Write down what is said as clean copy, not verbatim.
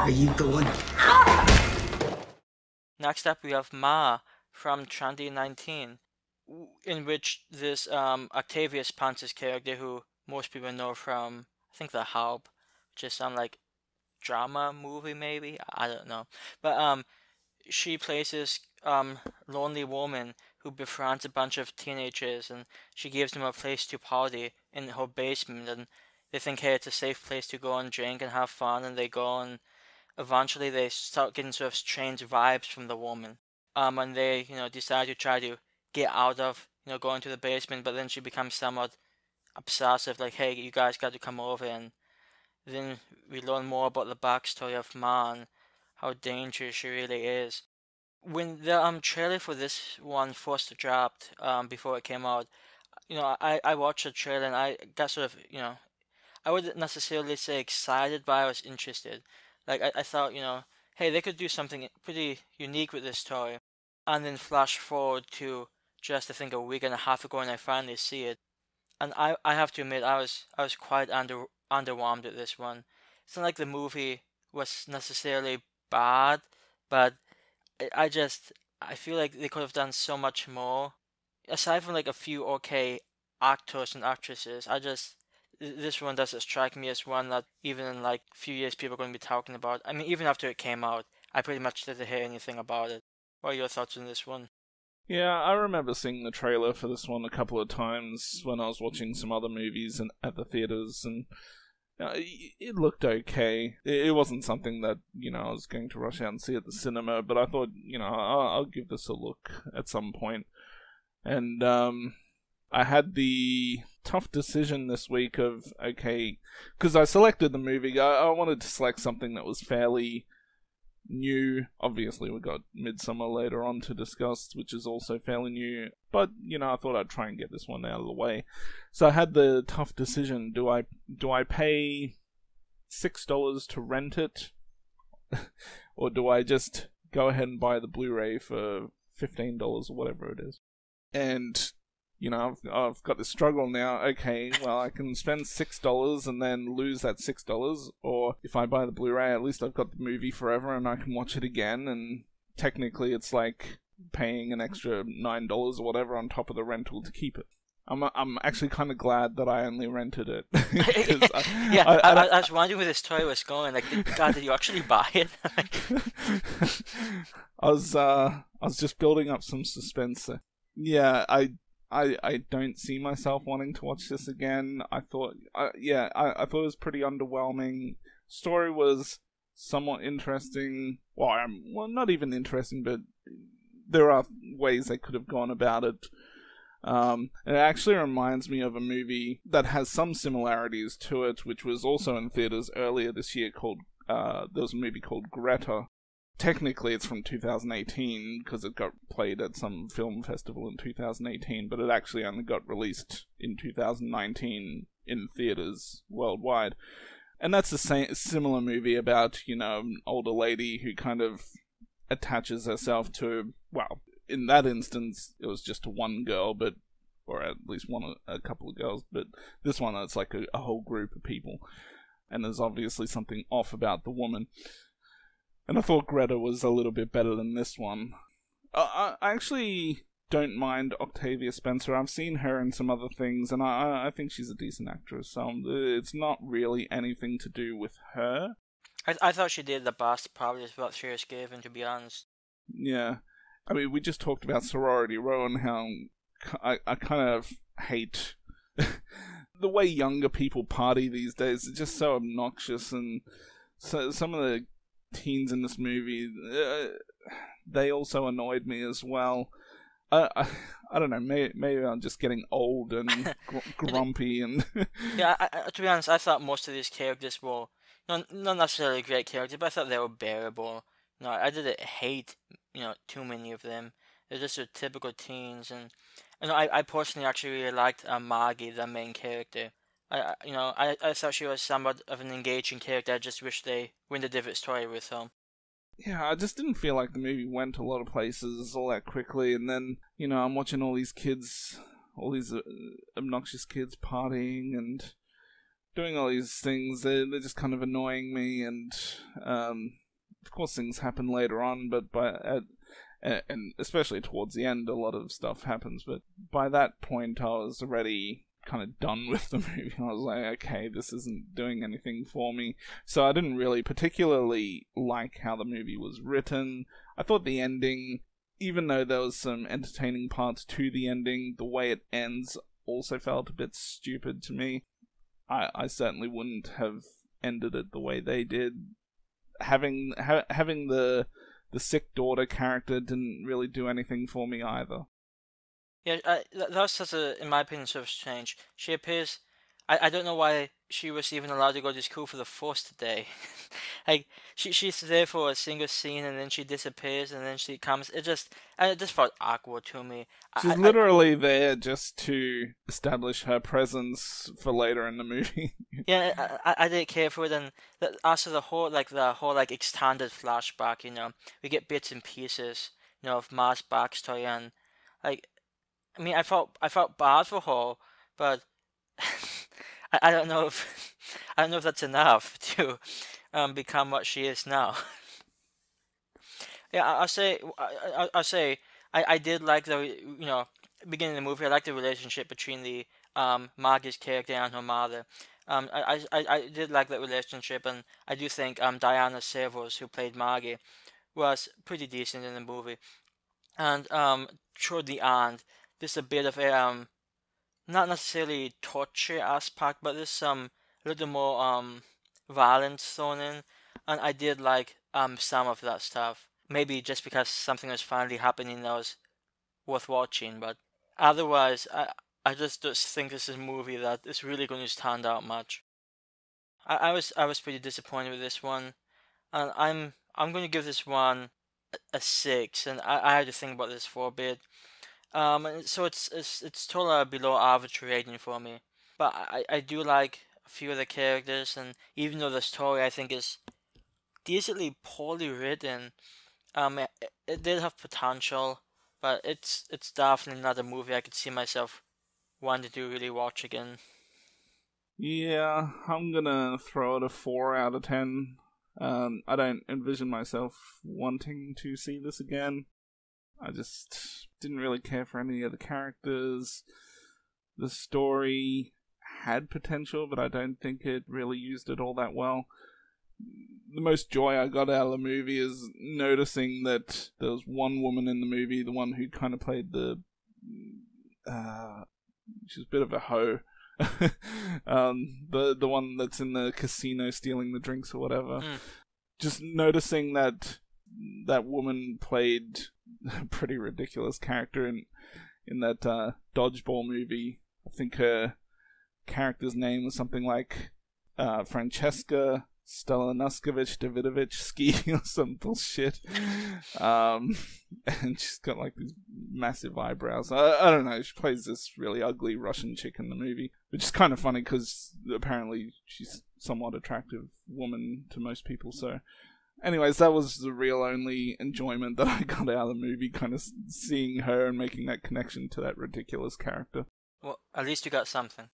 are you going? Next up, we have Ma from 2019, in which this Octavius Spencer's character, who most people know from, I think, The Help, which is some like drama movie maybe. I don't know, but she plays this lonely woman who befriends a bunch of teenagers, and she gives them a place to party in her basement, and they think, hey, it's a safe place to go and drink and have fun, and they go, and eventually they start getting sort of strange vibes from the woman. And they, decide to try to get out of, going to the basement, but then she becomes somewhat obsessive, like, hey, you guys got to come over, and then we learn more about the backstory of Ma and how dangerous she really is. When the trailer for this one first dropped, before it came out, I watched the trailer and I got sort of, I wouldn't necessarily say excited, but I was interested. Like I thought, hey, they could do something pretty unique with this story. And then flash forward to just I think a week and a half ago, and I finally see it. And I have to admit, I was quite underwhelmed with this one. It's not like the movie was necessarily bad, but I just I feel like they could have done so much more. Aside from like a few okay actors and actresses, this one doesn't strike me as one that even in like a few years people are going to be talking about. I mean, even after it came out, I pretty much didn't hear anything about it. What are your thoughts on this one? Yeah, I remember seeing the trailer for this one a couple of times when I was watching some other movies at the theaters, and it looked okay. It wasn't something that, I was going to rush out and see at the cinema, but I thought, I'll give this a look at some point. And I had the tough decision this week of, okay, because I selected the movie, I wanted to select something that was fairly new. Obviously, we got Midsummer later on to discuss, which is also fairly new. But I thought I'd try and get this one out of the way. So I had the tough decision: do I pay $6 to rent it, or do I just go ahead and buy the Blu-ray for $15 or whatever it is? And I've got this struggle now. Okay, well, I can spend $6 and then lose that $6, or if I buy the Blu-ray, at least I've got the movie forever and I can watch it again. And technically, it's like paying an extra $9 or whatever on top of the rental to keep it. I'm actually kind of glad that I only rented it. I was wondering where this story was going. Like, God, did you actually buy it? I was just building up some suspense. Yeah, I don't see myself wanting to watch this again. I thought it was pretty underwhelming. Story was somewhat interesting. Well, not even interesting, but there are ways they could have gone about it. It actually reminds me of a movie that has some similarities to it, which was also in theaters earlier this year called, there was a movie called Greta. Technically, it's from 2018 because it got played at some film festival in 2018, but it actually only got released in 2019 in theaters worldwide. And that's a similar movie about, an older lady who kind of attaches herself to, well, in that instance, it was just one girl, or at least a couple of girls, but this one, it's like a whole group of people. And there's obviously something off about the woman. And I thought Greta was a little bit better than this one. I actually don't mind Octavia Spencer. I've seen her in some other things, and I think she's a decent actress. So it's not really anything to do with her. I thought she did the best, probably is what she was given, to be honest. Yeah. I mean, we just talked about Sorority Row and how I kind of hate the way younger people party these days. It's just so obnoxious, and so some of the teens in this movie, they also annoyed me as well. I don't know, maybe I'm just getting old and grumpy and... Yeah, to be honest, I thought most of these characters were not necessarily great characters, but I thought they were bearable. I didn't hate, too many of them. They're just your typical teens, and I personally actually really liked Maggie, the main character. I thought she was somewhat of an engaging character. I just wish they went a different story with her. Yeah, I just didn't feel like the movie went a lot of places all that quickly, and then, I'm watching all these obnoxious kids partying, and doing all these things. They're just kind of annoying me, and of course things happen later on, but and especially towards the end, a lot of stuff happens. But by that point, I was already kind of done with the movie. I was like, okay, this isn't doing anything for me. So I didn't really particularly like how the movie was written. I thought the ending, even though there was some entertaining parts to the ending, the way it ends also felt a bit stupid to me. I certainly wouldn't have ended it the way they did. Having the sick daughter character didn't really do anything for me either. Yeah, that was such a, in my opinion, sort of strange. She appears. I don't know why she was even allowed to go to school for the first day. Like she's there for a single scene and then she disappears and then she comes. It just felt awkward to me. She's literally there just to establish her presence for later in the movie. Yeah, I didn't care for it, and also the whole extended flashback. We get bits and pieces, of Ma's backstory, and like, I mean, I felt bad for her, but I don't know if I don't know if that's enough to become what she is now. Yeah, I'll say I did like the beginning of the movie. I liked the relationship between the Maggie's character and her mother. I did like that relationship, and I do think Diana Servos, who played Maggie, was pretty decent in the movie. And toward the end, there's a bit of a not necessarily torture aspect, but there's some a little more violence thrown in, and I did like some of that stuff. Maybe just because something was finally happening that was worth watching, but otherwise, I just don't think this is a movie that is really going to stand out much. I was pretty disappointed with this one, and I'm going to give this one a 6, and I had to think about this for a bit. So it's totally below average rating for me, but I do like a few of the characters, and even though the story I think is decently poorly written, it did have potential, but it's definitely not a movie I could see myself wanting to really watch again. Yeah, I'm gonna throw it a 4 out of 10. I don't envision myself wanting to see this again. I just didn't really care for any of the characters. The story had potential, but I don't think it really used it all that well. The most joy I got out of the movie is noticing that there was one woman in the movie, the one who kind of played the... she's a bit of a hoe. The one that's in the casino stealing the drinks or whatever. Just noticing that woman played a pretty ridiculous character in that dodgeball movie. I think her character's name was something like Francesca Stelanaskevich Davidovich Ski or some bullshit. And she's got like these massive eyebrows. I don't know, she plays this really ugly Russian chick in the movie, which is kind of funny because apparently she's somewhat attractive woman to most people. So anyways, that was the real only enjoyment that I got out of the movie, kind of seeing her and making that connection to that ridiculous character. Well, at least you got something.